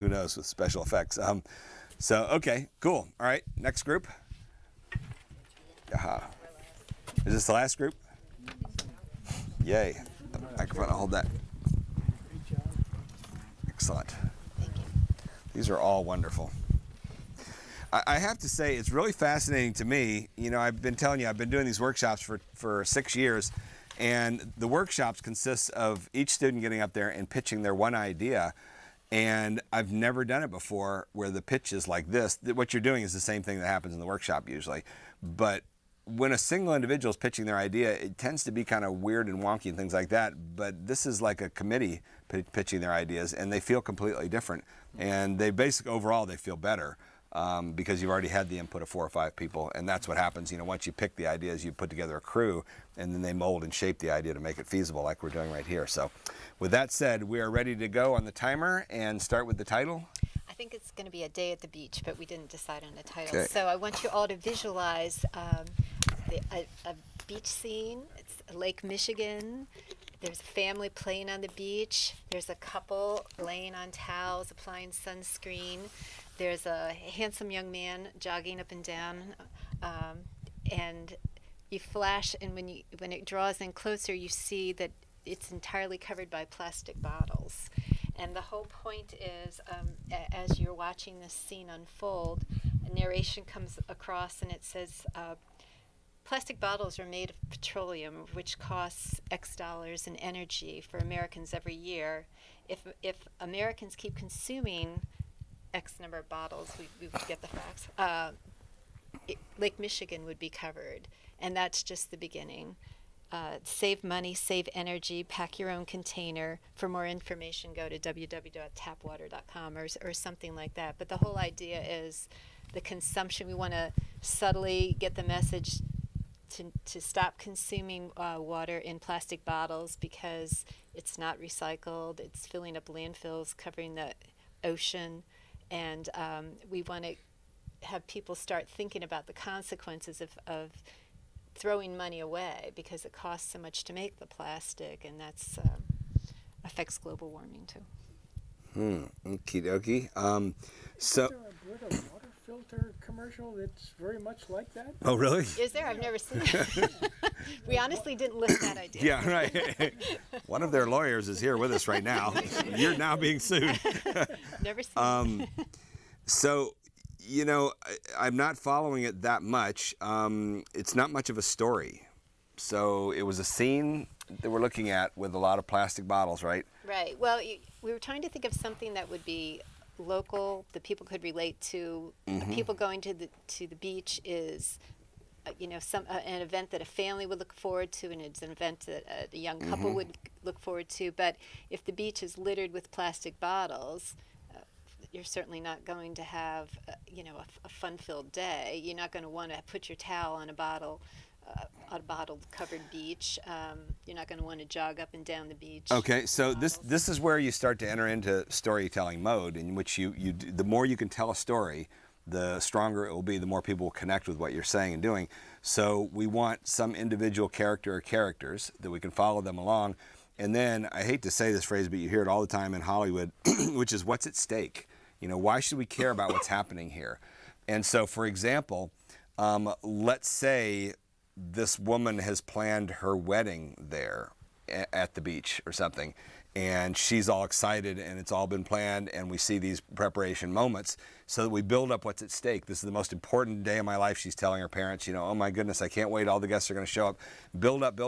Who knows with special effects. So, okay, cool. All right, next group. Aha. Is this the last group? Yay. The microphone, I'll hold that. Excellent. Thank you. These are all wonderful. I have to say, it's really fascinating to me. You know, I've been telling you, I've been doing these workshops for 6 years, and the workshops consist of each student getting up there and pitching their one idea. And I've never done it before where the pitch is like this. What you're doing is the same thing that happens in the workshop usually. But when a single individual is pitching their idea, it tends to be kind of weird and wonky and things like that. But this is like a committee pitching their ideas, and they feel completely different. And they basically, overall, they feel better. Because you've already had the input of 4 or 5 people, and that's what happens. You know, once you pick the ideas, you put together a crew, and then they mold and shape the idea to make it feasible, like we're doing right here. So, with that said, we are ready to go on the timer and start with the title. I think it's going to be A Day at the Beach, but we didn't decide on a title. Okay. So I want you all to visualize a beach scene. It's Lake Michigan. There's a family playing on the beach. There's a couple laying on towels, applying sunscreen. There's a handsome young man jogging up and down, and you flash, and when it draws in closer, you see that it's entirely covered by plastic bottles. And the whole point is, as you're watching this scene unfold, a narration comes across, and it says, plastic bottles are made of petroleum, which costs X dollars in energy for Americans every year. If Americans keep consuming X number of bottles, we would get the facts. Lake Michigan would be covered, and that's just the beginning. Save money, save energy, pack your own container. For more information, go to www.tapwater.com or something like that. But the whole idea is the consumption. We want to subtly get the message to stop consuming water in plastic bottles because it's not recycled. It's filling up landfills, covering the ocean. And we want to have people start thinking about the consequences of throwing money away because it costs so much to make the plastic, and that's affects global warming too. Okie dokie. So. Is there a good water filter commercial that's very much like that? Oh, really? Is there? I've never seen it. We honestly didn't list that idea. Yeah, right. One of their lawyers is here with us right now. You're now being sued. Never seen it. So, you know, I'm not following it that much. It's not much of a story. So it was a scene that we're looking at with a lot of plastic bottles, right? Right. Well, we were trying to think of something that would be local, that people could relate to. People going to the beach is, an event that a family would look forward to, and it's an event that a young couple would look forward to. But if the beach is littered with plastic bottles, you're certainly not going to have, a fun-filled day. You're not going to want to put your towel on a bottle-covered beach. You're not going to want to jog up and down the beach. Okay, so this is where you start to enter into storytelling mode, in which the more you can tell a story, the stronger it will be, the more people will connect with what you're saying and doing. So we want some individual character or characters that we can follow them along. And then, I hate to say this phrase, but you hear it all the time in Hollywood, which is what's at stake. Why should we care about what's happening here? And so, for example, let's say this woman has planned her wedding there at the beach or something, and she's all excited and it's all been planned, and we see these preparation moments so that we build up what's at stake. This is the most important day of my life, she's telling her parents, oh my goodness, I can't wait, all the guests are going to show up. Build up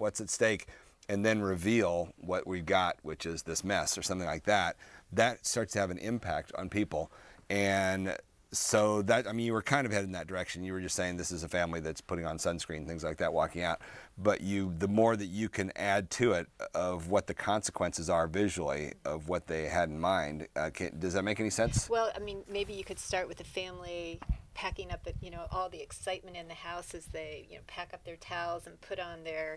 what's at stake, and then reveal what we've got, which is this mess or something like that. That starts to have an impact on people. And so you were kind of headed in that direction. You were just saying this is a family that's putting on sunscreen, things like that, walking out. But the more that you can add to it of what the consequences are visually of what they had in mind, does that make any sense? Well, maybe you could start with the family packing up, all the excitement in the house as they, pack up their towels and put on their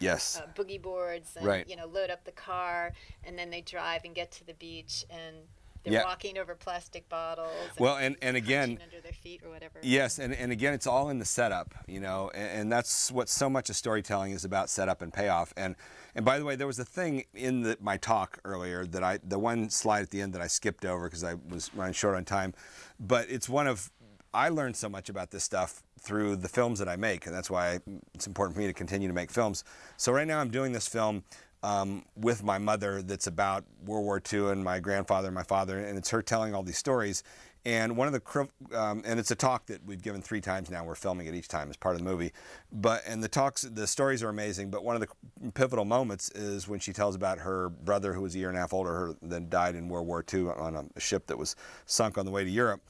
boogie boards and, right. Load up the car, and then they drive and get to the beach, and they're Yeah. walking over plastic bottles. Well, and again, crunching under their feet or whatever. yes, and again, it's all in the setup, and that's what so much of storytelling is about: setup and payoff. And by the way, there was a thing in my talk earlier that the one slide at the end that I skipped over because I was running short on time, but it's I learned so much about this stuff through the films that I make, and that's why it's important for me to continue to make films. So right now I'm doing this film with my mother that's about World War II and my grandfather and my father, and it's her telling all these stories. And one of the and it's a talk that we've given 3 times now. We're filming it each time as part of the movie. The stories are amazing. But one of the pivotal moments is when she tells about her brother, who was a year and a half older than died in World War II on a ship that was sunk on the way to Europe.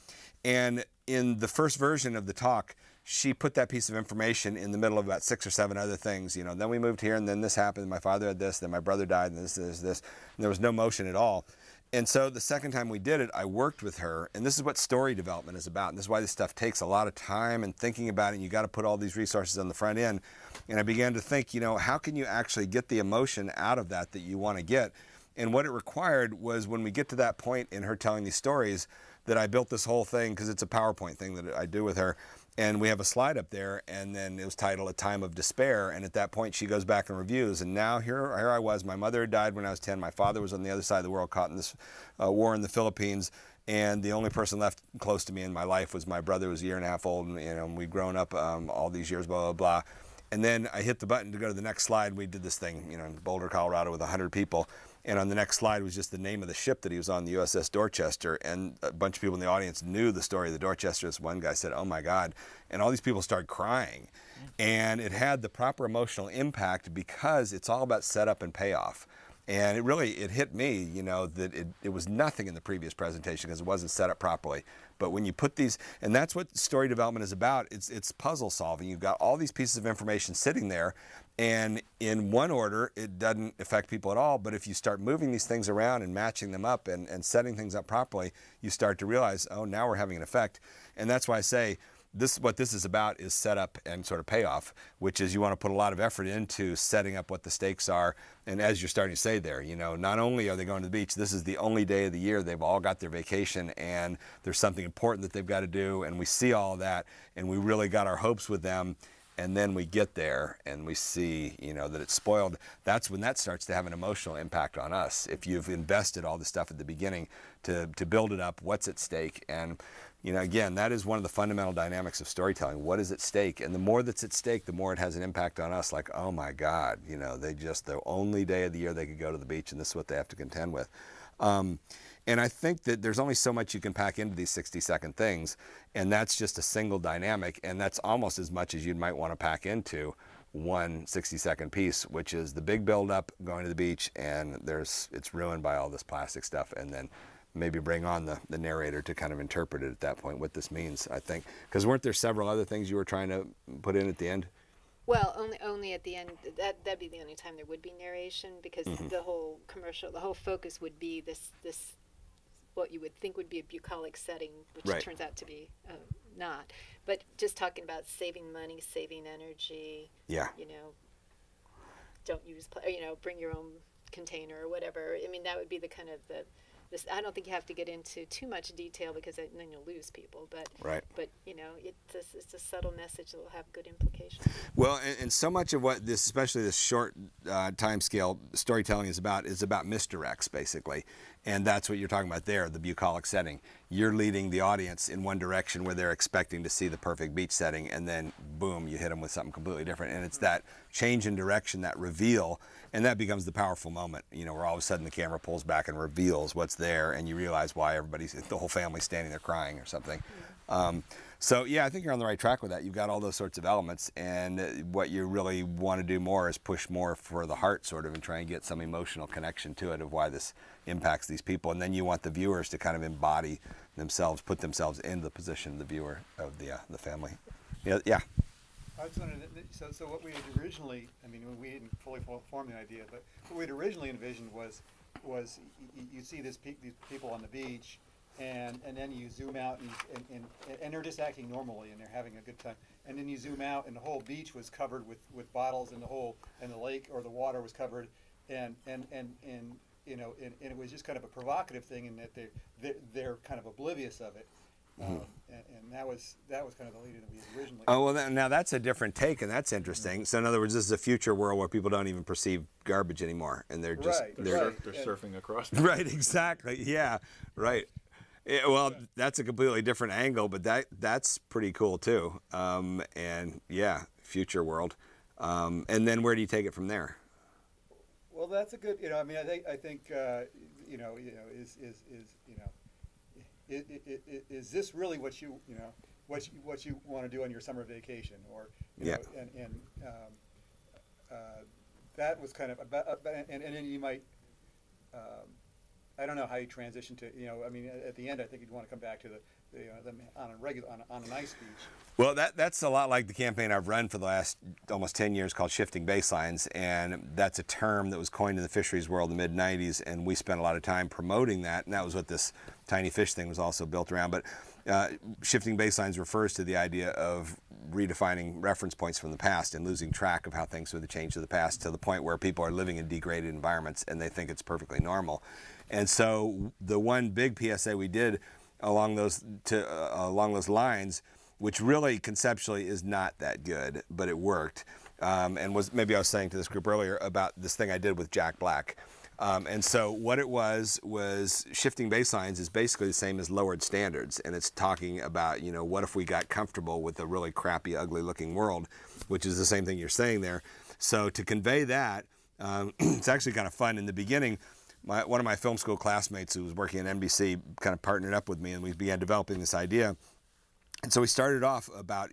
And in the first version of the talk, she put that piece of information in the middle of about 6 or 7 other things. Then we moved here, and then this happened. My father had this, then my brother died, and this. And there was no motion at all. And so the second time we did it, I worked with her, and this is what story development is about. And this is why this stuff takes a lot of time and thinking about it, and you got to put all these resources on the front end. And I began to think, how can you actually get the emotion out of that you want to get? And what it required was when we get to that point in her telling these stories, that I built this whole thing, because it's a PowerPoint thing that I do with her, and we have a slide up there, and then it was titled A Time of Despair, and at that point she goes back and reviews, and now here I was. My mother had died when I was 10. My father was on the other side of the world, caught in this war in the Philippines, and the only person left close to me in my life was my brother, who was a year and a half old, and we'd grown up all these years, blah, blah, blah. And then I hit the button to go to the next slide. We did this thing, in Boulder, Colorado with 100 people. And on the next slide was just the name of the ship that he was on, the USS Dorchester. And a bunch of people in the audience knew the story of the Dorchester. This one guy said, "Oh my God." And all these people started crying. And it had the proper emotional impact because it's all about setup and payoff. And it hit me, that it was nothing in the previous presentation because it wasn't set up properly. But when you put these, and that's what story development is about, it's puzzle solving. You've got all these pieces of information sitting there, and in one order, it doesn't affect people at all. But if you start moving these things around and matching them up and setting things up properly, you start to realize, oh, now we're having an effect. And that's why I say, what this is about is setup and sort of payoff, which is you want to put a lot of effort into setting up what the stakes are. And as you're starting to say there, not only are they going to the beach, this is the only day of the year they've all got their vacation, and there's something important that they've got to do, and we see all of that, and we really got our hopes with them. And then we get there and we see, that it's spoiled. That's when that starts to have an emotional impact on us. If you've invested all the stuff at the beginning to build it up, what's at stake? And, again, that is one of the fundamental dynamics of storytelling. What is at stake? And the more that's at stake, the more it has an impact on us. Like, oh my God, the only day of the year they could go to the beach, and this is what they have to contend with. And I think that there's only so much you can pack into these 60-second things, and that's just a single dynamic, and that's almost as much as you might want to pack into one 60-second piece, which is the big build-up, going to the beach, and it's ruined by all this plastic stuff, and then maybe bring on the narrator to kind of interpret it at that point, what this means, I think. Because weren't there several other things you were trying to put in at the end? Well, only at the end. That'd be the only time there would be narration, because the whole focus would be this what you would think would be a bucolic setting, which Right. turns out to be not. But just talking about saving money, saving energy. Yeah. Don't use bring your own container or whatever. I mean, that would be the kind of this. I don't think you have to get into too much detail, because then you'll lose people. But Right. But it's a subtle message that will have good implications. Well, and so much of what this, especially this short time scale storytelling is about misdirects, basically. And that's what you're talking about there, the bucolic setting. You're leading the audience in one direction where they're expecting to see the perfect beach setting, and then boom, you hit them with something completely different. And it's that change in direction, that reveal, and that becomes the powerful moment, where all of a sudden the camera pulls back and reveals what's there, and you realize why the whole family's standing there crying or something. So yeah, I think you're on the right track with that. You've got all those sorts of elements, and what you really want to do more is push more for the heart, sort of, and try and get some emotional connection to it of why this impacts these people. And then you want the viewers to kind of embody themselves, put themselves in the position of the viewer, of the family. Yeah. I was wondering, so what we had originally, we didn't fully form the idea, but what we had originally envisioned was you see these people on the beach, and then you zoom out, and they're just acting normally, and they're having a good time. And then you zoom out, and the whole beach was covered with bottles, and the lake or the water was covered, and and it was just kind of a provocative thing in that they're kind of oblivious of it. And that was kind of the lead in that we had originally. Oh, well, now that's a different take, and that's interesting. So in other words, this is a future world where people don't even perceive garbage anymore, and they're just Right. They're surfing across. right, exactly, yeah, right. Yeah, well, that's a completely different angle, but that's pretty cool too. And yeah, future world. And then where do you take it from there? Well, that's a good. I mean, I think is this really what you want to do on your summer vacation, or Yeah. that was kind of about, and then you might. I don't know how you transition to, I mean, at the end, I think you'd want to come back to them on a nice beach. Well, that's a lot like the campaign I've run for the last almost 10 years called Shifting Baselines, and that's a term that was coined in the fisheries world in the mid-90s, and we spent a lot of time promoting that, and that was what this tiny fish thing was also built around. But Shifting Baselines refers to the idea of redefining reference points from the past and losing track of how things have changed in the past to the point where people are living in degraded environments and they think it's perfectly normal. And so the one big PSA we did along those lines, which really conceptually is not that good, but it worked, and maybe I was saying to this group earlier about this thing I did with Jack Black. And so what it was Shifting Baselines is basically the same as Lowered Standards, and it's talking about, what if we got comfortable with a really crappy, ugly looking world, which is the same thing you're saying there. So to convey that, it's actually kind of fun. In the beginning, one of my film school classmates who was working at NBC kind of partnered up with me, and we began developing this idea. And so we started off about,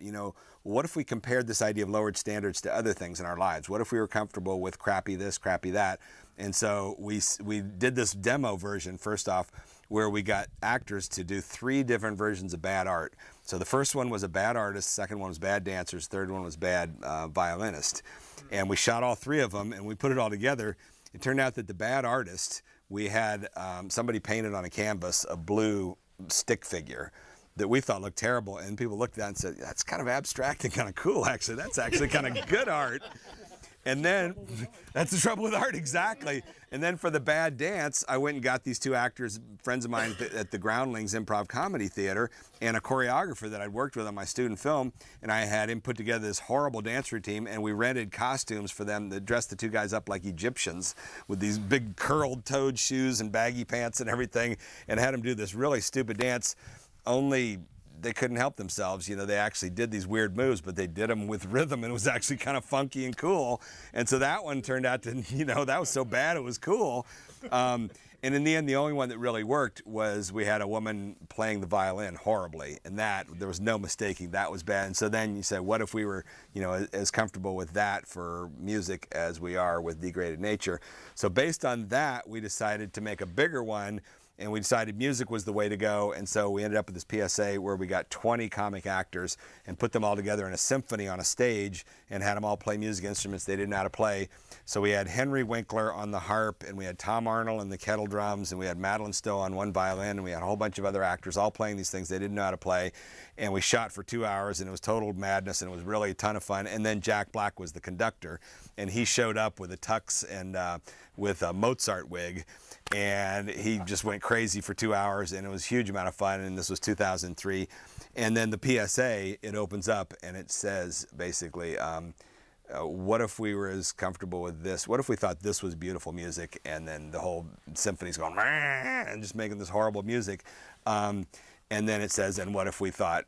what if we compared this idea of lowered standards to other things in our lives? What if we were comfortable with crappy this, crappy that? And so we did this demo version, first off, where we got actors to do 3 different versions of bad art. So the first one was a bad artist, second one was bad dancers, third one was bad violinist. And we shot all 3 of them, and we put it all together. It turned out that the bad artist, we had somebody painted on a canvas a blue stick figure that we thought looked terrible, and people looked at that and said, that's kind of abstract and kind of cool, actually. That's actually kind of good art. And then, that's the trouble with art, exactly. And then for the bad dance, I went and got these 2 actors, friends of mine at the Groundlings Improv Comedy Theater, and a choreographer that I'd worked with on my student film, and I had him put together this horrible dance routine, and we rented costumes for them that dressed the 2 guys up like Egyptians with these big curled toed shoes and baggy pants and everything, and had them do this really stupid dance, only they couldn't help themselves. They actually did these weird moves, but they did them with rhythm, and it was actually kind of funky and cool. And so that one turned out to, that was so bad it was cool. And in the end, the only one that really worked was we had a woman playing the violin horribly, and that, there was no mistaking that was bad. And so then you say, what if we were, as comfortable with that for music as we are with degraded nature? So based on that, we decided to make a bigger one, and we decided music was the way to go, and so we ended up with this PSA where we got 20 comic actors and put them all together in a symphony on a stage and had them all play music instruments they didn't know how to play. So we had Henry Winkler on the harp, and we had Tom Arnold on the kettle drums, and we had Madeline Stowe on one violin, and we had a whole bunch of other actors all playing these things they didn't know how to play. And we shot for 2 hours, and it was total madness, and it was really a ton of fun. And then Jack Black was the conductor, and he showed up with a tux and with a Mozart wig, and he just went crazy for 2 hours, and it was a huge amount of fun. And this was 2003. And then the PSA, it opens up and it says basically, what if we were as comfortable with this? What if we thought this was beautiful music? And then the whole symphony's going and just making this horrible music. And then it says, and what if we thought,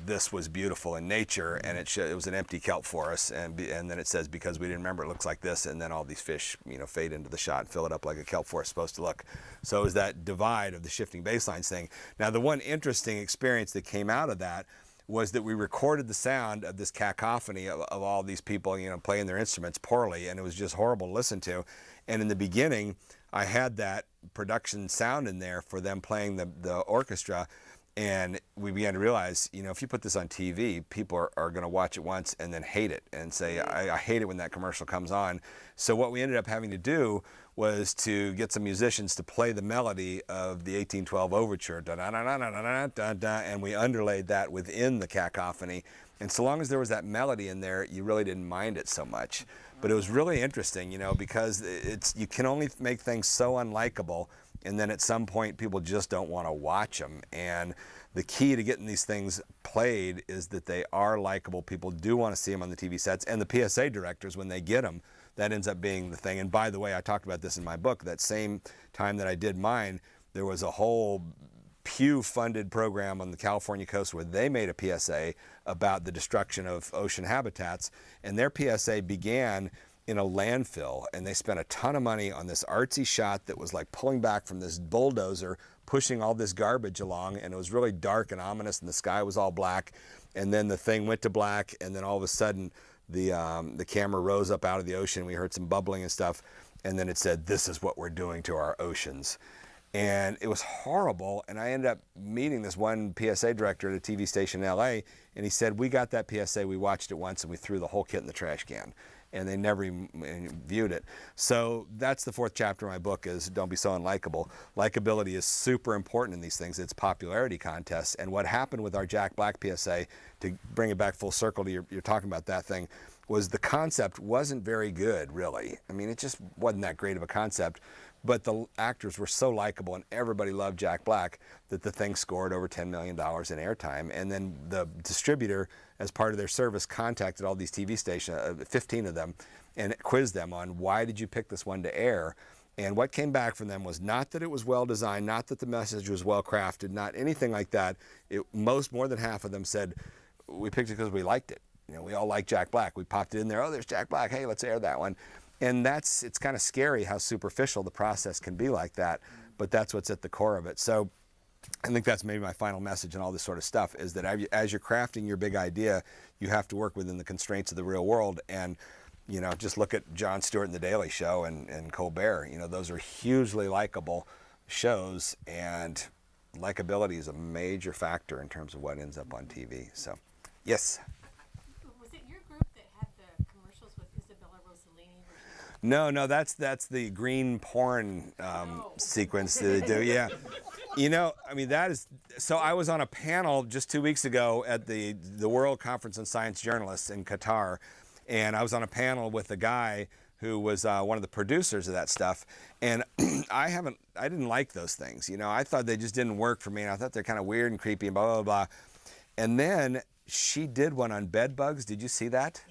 this was beautiful in nature, and it was an empty kelp forest, and then it says, because we didn't remember, it looks like this, and then all these fish, fade into the shot and fill it up like a kelp forest is supposed to look. So it was that divide of the Shifting Baselines thing. Now, the one interesting experience that came out of that was that we recorded the sound of this cacophony of all these people, playing their instruments poorly, and it was just horrible to listen to. And in the beginning, I had that production sound in there for them playing the orchestra, and we began to realize, if you put this on TV, people are going to watch it once and then hate it and say, I hate it when that commercial comes on. So what we ended up having to do was to get some musicians to play the melody of the 1812 overture, da-da-da-da-da-da-da-da, and we underlaid that within the cacophony. And so long as there was that melody in there, you really didn't mind it so much. But it was really interesting, because you can only make things so unlikable, and then at some point people just don't want to watch them. And the key to getting these things played is that they are likable. People do want to see them on the TV sets, and the PSA directors, when they get them, that ends up being the thing. And by the way, I talked about this in my book. That same time that I did mine, there was a whole Pew-funded program on the California coast where they made a PSA about the destruction of ocean habitats, and their PSA began in a landfill, and they spent a ton of money on this artsy shot that was like pulling back from this bulldozer, pushing all this garbage along, and it was really dark and ominous, and the sky was all black, and then the thing went to black, and then all of a sudden the camera rose up out of the ocean. We heard some bubbling and stuff, and then it said, "This is what we're doing to our oceans." And it was horrible, and I ended up meeting this one PSA director at a TV station in LA, and he said, "We got that PSA, we watched it once, and we threw the whole kit in the trash can." And they never even viewed it. So that's the fourth chapter of my book, is don't be so unlikable. Likability is super important in these things. It's popularity contests. And what happened with our Jack Black PSA, to bring it back full circle to you're talking about that thing, was the concept wasn't very good, really. I mean, it just wasn't that great of a concept. But the actors were so likable, and everybody loved Jack Black, that the thing scored over $10 million in airtime. And then the distributor, as part of their service, contacted all these TV stations, 15 of them, and quizzed them on, why did you pick this one to air? And what came back from them was not that it was well designed, not that the message was well crafted, not anything like that. More than half of them said, we picked it because we liked it. We all like Jack Black. We popped it in there. Oh, there's Jack Black. Hey, let's air that one. And it's kind of scary how superficial the process can be like that, but that's what's at the core of it. So I think that's maybe my final message and all this sort of stuff, is that as you're crafting your big idea, you have to work within the constraints of the real world. And, just look at Jon Stewart and The Daily Show and Colbert. Those are hugely likable shows, and likability is a major factor in terms of what ends up on TV. So, yes. No, that's the green porn sequence that they do. Yeah, that is. So I was on a panel just 2 weeks ago at the World Conference on Science Journalists in Qatar, and I was on a panel with a guy who was one of the producers of that stuff, and I didn't like those things. I thought they just didn't work for me, and I thought they're kind of weird and creepy and blah blah blah. And then she did one on bed bugs. Did you see that?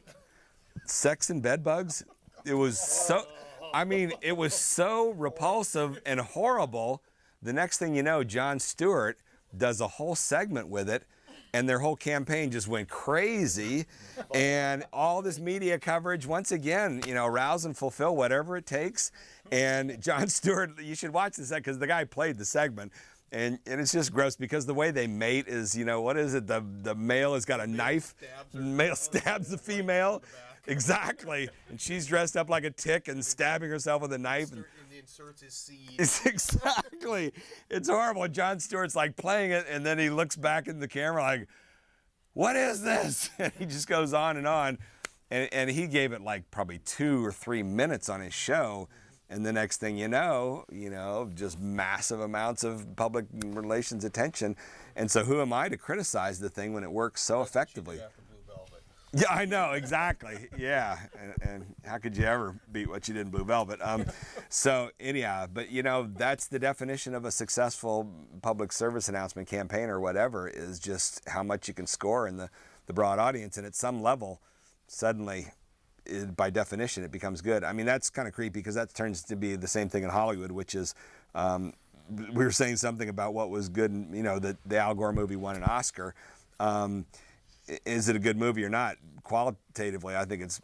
Sex and bed bugs. It was so repulsive and horrible. The next thing you know, Jon Stewart does a whole segment with it, and their whole campaign just went crazy. And all this media coverage, once again, arouse and fulfill whatever it takes. And Jon Stewart, you should watch this, because the guy played the segment. And it's just gross, because the way they mate is, what is it? The male has got a knife. Male stabs the female. Exactly. And she's dressed up like a tick and stabbing herself with a knife. And inserts his seed. Exactly. It's horrible. Jon Stewart's like playing it, and then he looks back in the camera like, what is this? And he just goes on and on. And he gave it like probably 2 or 3 minutes on his show. And the next thing you know, just massive amounts of public relations attention. And so who am I to criticize the thing when it works so effectively? Yeah, I know, exactly. Yeah, and how could you ever beat what you did in Blue Velvet? So anyhow, but that's the definition of a successful public service announcement campaign or whatever, is just how much you can score in the broad audience. And at some level, suddenly, by definition, it becomes good. I mean, that's kind of creepy, because that turns to be the same thing in Hollywood, which is, we were saying something about what was good, the Al Gore movie won an Oscar. Is it a good movie or not? Qualitatively, I think it's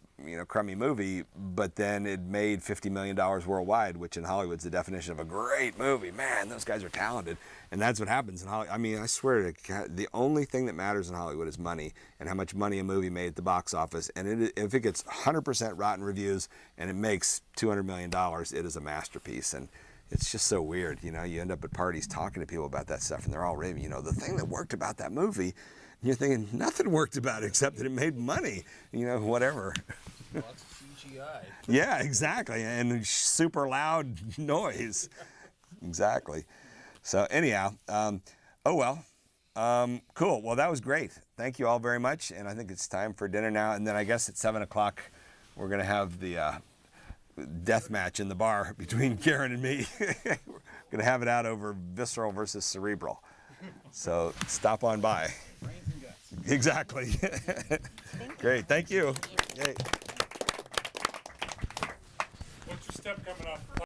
crummy movie, but then it made $50 million worldwide, which in Hollywood's the definition of a great movie. Man, those guys are talented, and that's what happens in Hollywood. I mean, I swear to God, the only thing that matters in Hollywood is money, and how much money a movie made at the box office. And if it gets 100% rotten reviews and it makes $200 million, it is a masterpiece. And it's just so weird, you end up at parties talking to people about that stuff, and they're all raving, the thing that worked about that movie. And you're thinking, nothing worked about it except that it made money, whatever. Lots of CGI. Yeah, exactly, and super loud noise. Exactly. So anyhow, cool. Well, that was great. Thank you all very much, and I think it's time for dinner now. And then I guess at 7 o'clock, we're going to have the death match in the bar between Karen and me. We're going to have it out over visceral versus cerebral. So stop on by. Brains and guts. Exactly. Great. Thank you. Yay. What's your step coming up?